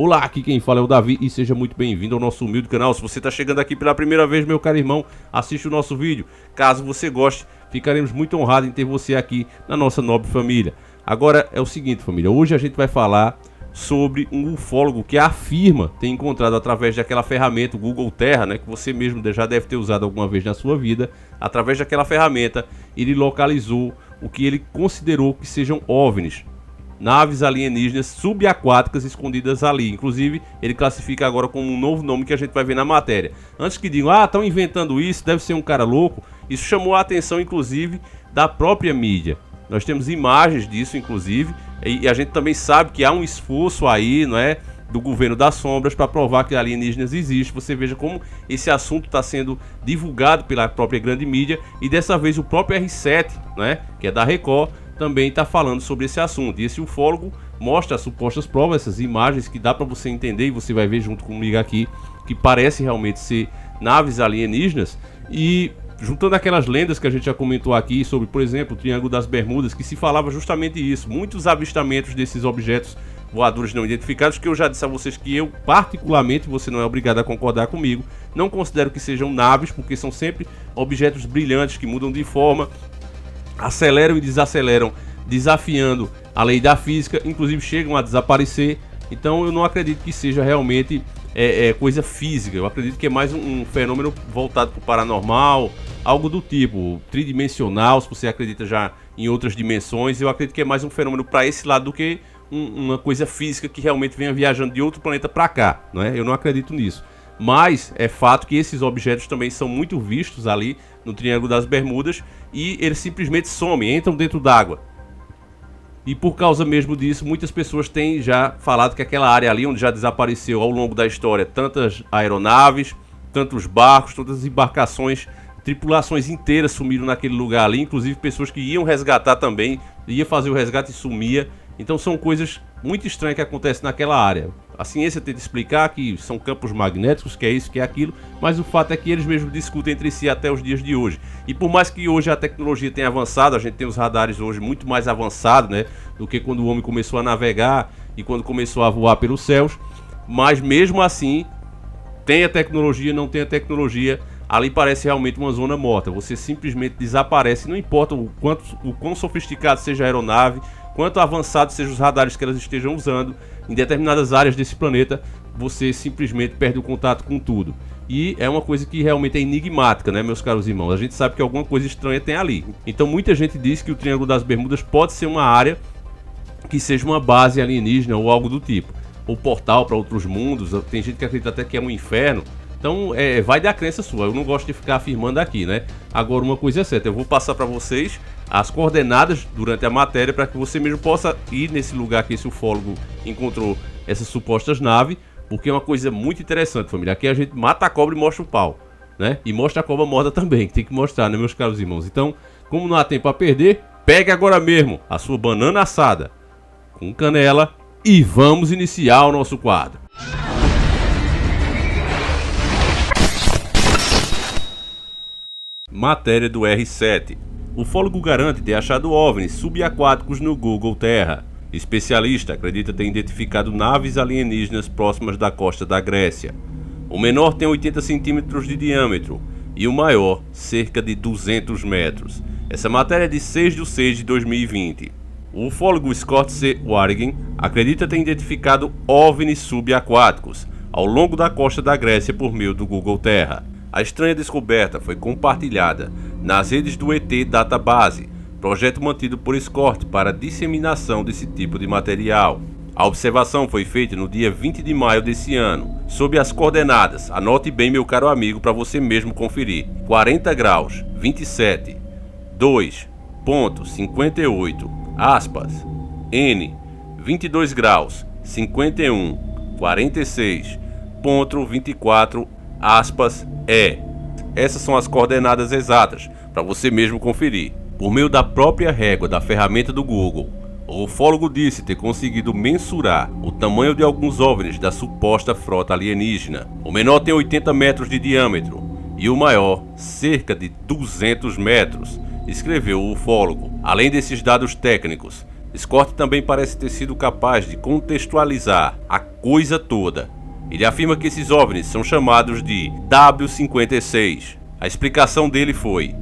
Olá, aqui quem fala é o Davi e seja muito bem-vindo ao nosso humilde canal. Se você está chegando aqui pela primeira vez, meu caro irmão, assiste o nosso vídeo. Caso você goste, ficaremos muito honrados em ter você aqui na nossa nobre família. Agora é o seguinte, família, hoje a gente vai falar sobre um ufólogo que afirma ter encontrado através daquela ferramenta, o Google Terra, né, que você mesmo já deve ter usado alguma vez na sua vida. Através daquela ferramenta, ele localizou o que ele considerou que sejam OVNIs, naves alienígenas subaquáticas escondidas ali. Inclusive, ele classifica agora como um novo nome que a gente vai ver na matéria. Antes que digam, estão inventando isso, deve ser um cara louco. Isso chamou a atenção, inclusive, da própria mídia. Nós temos imagens disso, inclusive, e a gente também sabe que há um esforço aí, não é, do governo das sombras para provar que alienígenas existem. Você veja como esse assunto está sendo divulgado pela própria grande mídia, e dessa vez o próprio R7, né, que é da Record, também está falando sobre esse assunto. E esse ufólogo mostra as supostas provas, essas imagens que dá para você entender, e você vai ver junto comigo aqui, que parece realmente ser naves alienígenas. E juntando aquelas lendas que a gente já comentou aqui sobre, por exemplo, o Triângulo das Bermudas, que se falava justamente isso, muitos avistamentos desses objetos voadores não identificados, que eu já disse a vocês que eu, particularmente, você não é obrigado a concordar comigo, não considero que sejam naves, porque são sempre objetos brilhantes que mudam de forma, aceleram e desaceleram, desafiando a lei da física, inclusive chegam a desaparecer. Então eu não acredito que seja realmente coisa física. Eu acredito que é mais um fenômeno voltado para o paranormal, algo do tipo tridimensional. Se você acredita já em outras dimensões, eu acredito que é mais um fenômeno para esse lado do que uma coisa física que realmente venha viajando de outro planeta para cá, não é? Eu não acredito nisso. Mas é fato que esses objetos também são muito vistos ali no Triângulo das Bermudas, e eles simplesmente somem, entram dentro d'água. E por causa mesmo disso, muitas pessoas têm já falado que aquela área ali onde já desapareceu ao longo da história tantas aeronaves, tantos barcos, tantas embarcações, tripulações inteiras sumiram naquele lugar ali, inclusive pessoas que iam resgatar também, ia fazer o resgate e sumia. Então são coisas muito estranhas que acontecem naquela área. A ciência tenta explicar que são campos magnéticos, que é isso, que é aquilo, mas o fato é que eles mesmos discutem entre si até os dias de hoje. E por mais que hoje a tecnologia tenha avançado, a gente tem os radares hoje muito mais avançados, né, do que quando o homem começou a navegar e quando começou a voar pelos céus, mas mesmo assim, tem a tecnologia, não tem a tecnologia, ali parece realmente uma zona morta. Você simplesmente desaparece, não importa o quão sofisticado seja a aeronave, quanto avançado sejam os radares que elas estejam usando, em determinadas áreas desse planeta, você simplesmente perde o contato com tudo. E é uma coisa que realmente é enigmática, né, meus caros irmãos? A gente sabe que alguma coisa estranha tem ali. Então muita gente diz que o Triângulo das Bermudas pode ser uma área que seja uma base alienígena ou algo do tipo. Ou portal para outros mundos. Tem gente que acredita até que é um inferno. Então vai da crença sua, eu não gosto de ficar afirmando aqui, né? Agora uma coisa é certa, eu vou passar para vocês as coordenadas durante a matéria para que você mesmo possa ir nesse lugar que esse ufólogo encontrou essas supostas naves, porque é uma coisa muito interessante, família. Aqui a gente mata a cobra e mostra o pau, né? E mostra a cobra morta também, que tem que mostrar, né, meus caros irmãos? Então, como não há tempo a perder, pegue agora mesmo a sua banana assada com canela e vamos iniciar o nosso quadro. Matéria do R7. Ufólogo garante ter achado OVNIs subaquáticos no Google Terra. Especialista acredita ter identificado naves alienígenas próximas da costa da Grécia. O menor tem 80 centímetros de diâmetro e o maior cerca de 200 metros. Essa matéria é de 6/6/2020. O ufólogo Scott C. Warrigan acredita ter identificado OVNIs subaquáticos ao longo da costa da Grécia por meio do Google Terra. A estranha descoberta foi compartilhada nas redes do ET Database, projeto mantido por Scott para a disseminação desse tipo de material. A observação foi feita no dia 20 de maio desse ano, sob as coordenadas, anote bem meu caro amigo para você mesmo conferir, 40 graus, 27, 2.58, aspas, N, 22 graus, 51, 46.24, aspas, Essas são as coordenadas exatas, para você mesmo conferir. Por meio da própria régua da ferramenta do Google, o ufólogo disse ter conseguido mensurar o tamanho de alguns OVNIs da suposta frota alienígena. O menor tem 80 metros de diâmetro e o maior cerca de 200 metros, escreveu o ufólogo. Além desses dados técnicos, Scott também parece ter sido capaz de contextualizar a coisa toda. Ele afirma que esses OVNIs são chamados de W56. A explicação dele foi: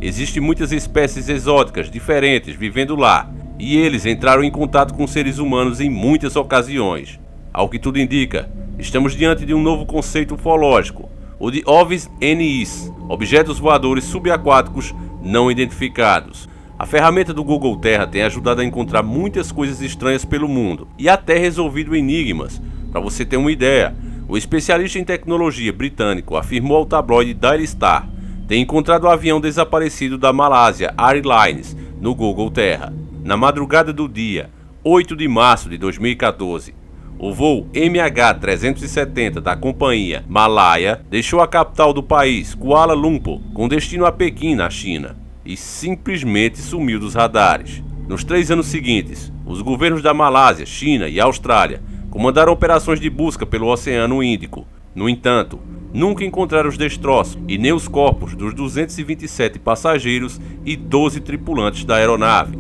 existem muitas espécies exóticas diferentes vivendo lá, e eles entraram em contato com seres humanos em muitas ocasiões. Ao que tudo indica, estamos diante de um novo conceito ufológico, o de OVNIs, objetos voadores subaquáticos não identificados. A ferramenta do Google Terra tem ajudado a encontrar muitas coisas estranhas pelo mundo e até resolvido enigmas. Para você ter uma ideia, o especialista em tecnologia britânico afirmou ao tabloide Daily Star ter encontrado o avião desaparecido da Malásia Airlines no Google Terra. Na madrugada do dia 8 de março de 2014, o voo MH370 da companhia Malaya deixou a capital do país, Kuala Lumpur, com destino a Pequim, na China, e simplesmente sumiu dos radares. Nos 3 anos seguintes, os governos da Malásia, China e Austrália comandaram operações de busca pelo Oceano Índico. No entanto, nunca encontraram os destroços e nem os corpos dos 227 passageiros e 12 tripulantes da aeronave.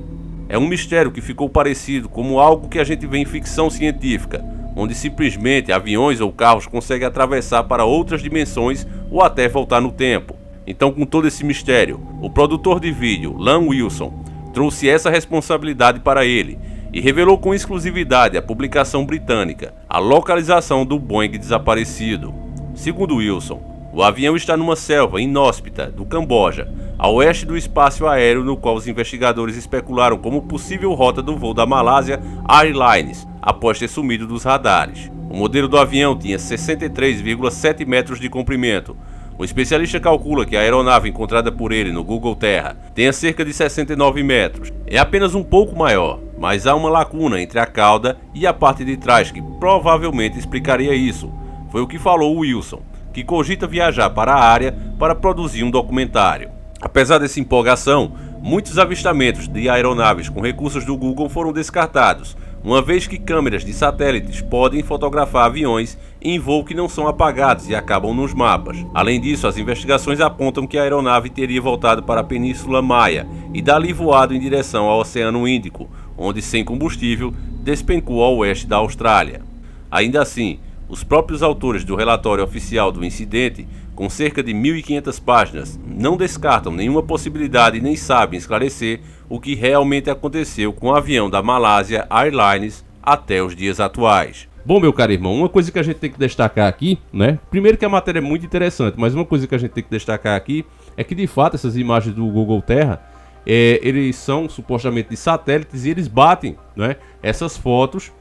É um mistério que ficou parecido como algo que a gente vê em ficção científica, onde simplesmente aviões ou carros conseguem atravessar para outras dimensões ou até voltar no tempo. Então, com todo esse mistério, o produtor de vídeo, Lan Wilson, trouxe essa responsabilidade para ele e revelou com exclusividade à publicação britânica a localização do Boeing desaparecido. Segundo Wilson, o avião está numa selva inóspita do Camboja, a oeste do espaço aéreo, no qual os investigadores especularam como possível rota do voo da Malásia Airlines após ter sumido dos radares. O modelo do avião tinha 63,7 metros de comprimento. O especialista calcula que a aeronave encontrada por ele no Google Terra tenha cerca de 69 metros. É apenas um pouco maior, mas há uma lacuna entre a cauda e a parte de trás que provavelmente explicaria isso. Foi o que falou Wilson, que cogita viajar para a área para produzir um documentário. Apesar dessa empolgação, muitos avistamentos de aeronaves com recursos do Google foram descartados, uma vez que câmeras de satélites podem fotografar aviões em voo que não são apagados e acabam nos mapas. Além disso, as investigações apontam que a aeronave teria voltado para a Península Maia e dali voado em direção ao Oceano Índico, onde, sem combustível, despencou ao oeste da Austrália. Ainda assim, os próprios autores do relatório oficial do incidente, com cerca de 1.500 páginas, não descartam nenhuma possibilidade e nem sabem esclarecer o que realmente aconteceu com o avião da Malásia Airlines até os dias atuais. Bom, meu caro irmão, uma coisa que a gente tem que destacar aqui, né? Primeiro que a matéria é muito interessante, mas uma coisa que a gente tem que destacar aqui é que, de fato, essas imagens do Google Terra, eles são supostamente de satélites e eles batem, né, essas fotos.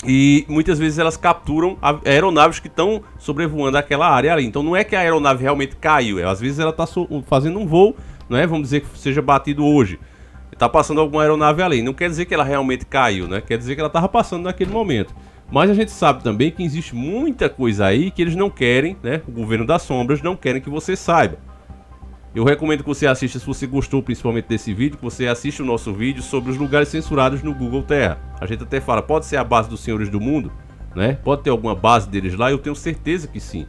E muitas vezes elas capturam aeronaves que estão sobrevoando aquela área ali. Então não é que a aeronave realmente caiu, às vezes ela está fazendo um voo, né? Vamos dizer que seja batido hoje. Está passando alguma aeronave ali. Não quer dizer que ela realmente caiu, né? Quer dizer que ela estava passando naquele momento. Mas a gente sabe também que existe muita coisa aí que eles não querem, né? O governo das sombras não querem que você saiba. Eu recomendo que você assista, se você gostou principalmente desse vídeo, que você assista o nosso vídeo sobre os lugares censurados no Google Terra. A gente até fala, pode ser a base dos Senhores do Mundo, né? Pode ter alguma base deles lá, eu tenho certeza que sim.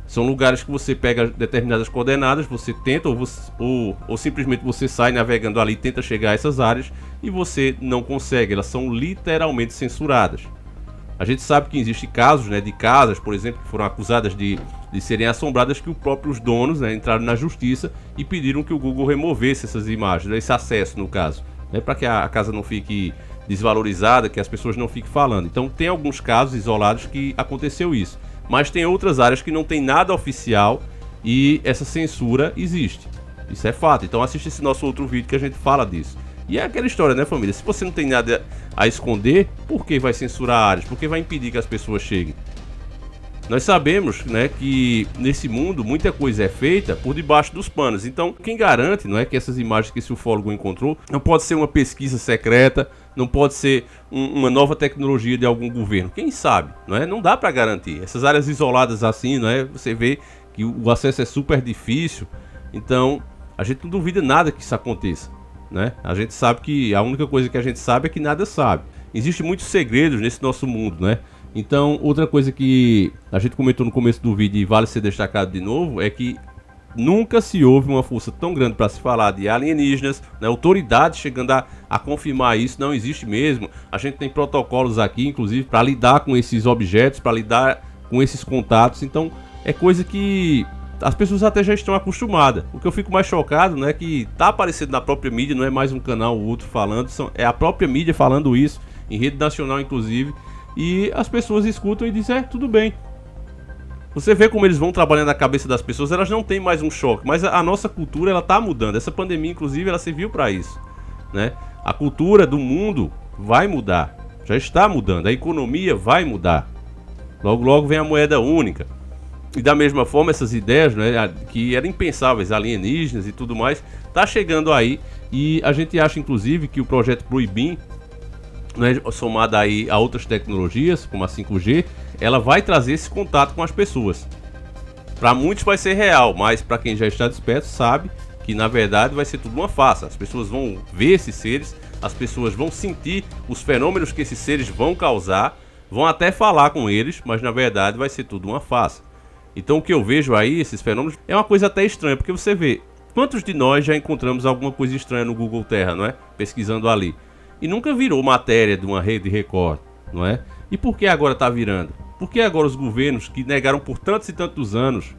São lugares que você pega determinadas coordenadas, você tenta ou simplesmente você sai navegando ali e tenta chegar a essas áreas e você não consegue, elas são literalmente censuradas. A gente sabe que existem casos, né, de casas, por exemplo, que foram acusadas de serem assombradas, que os próprios donos, né, entraram na justiça e pediram que o Google removesse essas imagens, esse acesso no caso, né, para que a casa não fique desvalorizada, que as pessoas não fiquem falando. Então tem alguns casos isolados que aconteceu isso, mas tem outras áreas que não tem nada oficial e essa censura existe. Isso é fato. Então assiste esse nosso outro vídeo que a gente fala disso. E é aquela história, né, família? Se você não tem nada a esconder, por que vai censurar áreas? Por que vai impedir que as pessoas cheguem? Nós sabemos, né, que nesse mundo muita coisa é feita por debaixo dos panos. Então, quem garante, não é, que essas imagens que esse ufólogo encontrou não pode ser uma pesquisa secreta, não pode ser uma nova tecnologia de algum governo. Quem sabe, não é? Não dá para garantir. Essas áreas isoladas assim, não é? Você vê que o acesso é super difícil. Então, a gente não duvida nada que isso aconteça, né? A gente sabe que a única coisa que a gente sabe é que nada sabe. Existem muitos segredos nesse nosso mundo, né? Então, outra coisa que a gente comentou no começo do vídeo e vale ser destacado de novo é que Nunca se houve uma força tão grande para se falar de alienígenas, né? Autoridades chegando a confirmar isso, não existe mesmo. A gente tem protocolos aqui, inclusive, para lidar com esses objetos, para lidar com esses contatos. Então, é coisa que as pessoas até já estão acostumadas. O que eu fico mais chocado, né, que tá aparecendo na própria mídia, não é mais um canal ou outro falando, é a própria mídia falando isso, em rede nacional inclusive, e as pessoas escutam e dizem, tudo bem. Você vê como eles vão trabalhando na cabeça das pessoas, elas não têm mais um choque, mas a nossa cultura, ela tá mudando. Essa pandemia, inclusive, ela serviu para isso, né? A cultura do mundo vai mudar, já está mudando, a economia vai mudar. Logo, logo vem a moeda única. E da mesma forma, essas ideias, né, que eram impensáveis, alienígenas e tudo mais, tá chegando aí. E a gente acha, inclusive, que o projeto Proibim, né, somado aí a outras tecnologias, como a 5G, ela vai trazer esse contato com as pessoas. Para muitos vai ser real, mas para quem já está desperto sabe que na verdade vai ser tudo uma farsa. As pessoas vão ver esses seres, as pessoas vão sentir os fenômenos que esses seres vão causar, vão até falar com eles, mas na verdade vai ser tudo uma farsa. Então o que eu vejo aí, esses fenômenos, é uma coisa até estranha, porque você vê, quantos de nós já encontramos alguma coisa estranha no Google Terra, não é? Pesquisando ali. E nunca virou matéria de uma rede Record, não é? E por que agora está virando? Por que agora os governos que negaram por tantos e tantos anos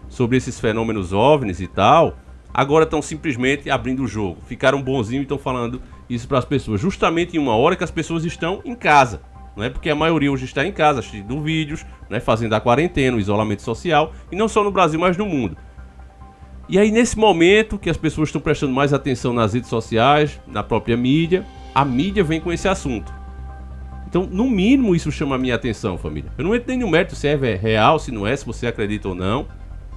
sobre esses fenômenos OVNIs e tal, agora estão simplesmente abrindo o jogo? Ficaram bonzinhos e estão falando isso para as pessoas, justamente em uma hora que as pessoas estão em casa, não é? Porque a maioria hoje está em casa, assistindo vídeos, né? Fazendo a quarentena, o isolamento social, e não só no Brasil, mas no mundo. E aí nesse momento que as pessoas estão prestando mais atenção nas redes sociais, na própria mídia, a mídia vem com esse assunto. Então, no mínimo, isso chama a minha atenção, família. Eu não entro nem no mérito se é real, se não é, se você acredita ou não.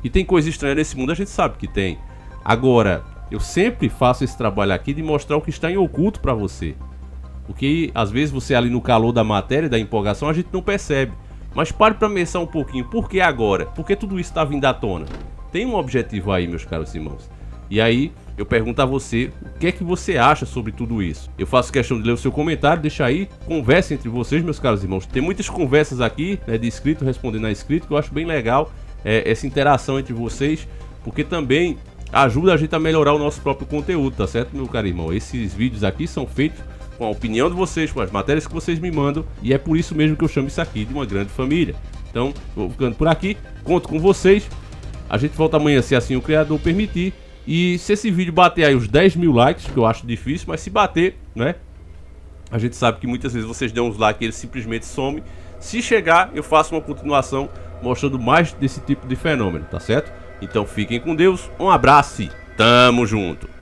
E tem coisa estranha nesse mundo, a gente sabe que tem. Agora, eu sempre faço esse trabalho aqui de mostrar o que está em oculto para você. Porque, às vezes, você ali no calor da matéria, da empolgação, a gente não percebe. Mas pare para pensar um pouquinho. Por que agora? Por que tudo isso está vindo à tona? Tem um objetivo aí, meus caros irmãos. E aí, eu pergunto a você, o que é que você acha sobre tudo isso? Eu faço questão de ler o seu comentário, deixa aí, conversa entre vocês, meus caros irmãos. Tem muitas conversas aqui, né, de inscrito respondendo a inscrito, que eu acho bem legal essa interação entre vocês, porque também ajuda a gente a melhorar o nosso próprio conteúdo, tá certo, meu caro irmão? Esses vídeos aqui são feitos com a opinião de vocês, com as matérias que vocês me mandam, e é por isso mesmo que eu chamo isso aqui de uma grande família. Então, vou ficando por aqui, conto com vocês, a gente volta amanhã, se assim o Criador permitir. E se esse vídeo bater aí os 10 mil likes, que eu acho difícil, mas se bater, né? A gente sabe que muitas vezes vocês dão uns likes e ele simplesmente some. Se chegar, eu faço uma continuação mostrando mais desse tipo de fenômeno, tá certo? Então fiquem com Deus, um abraço e tamo junto!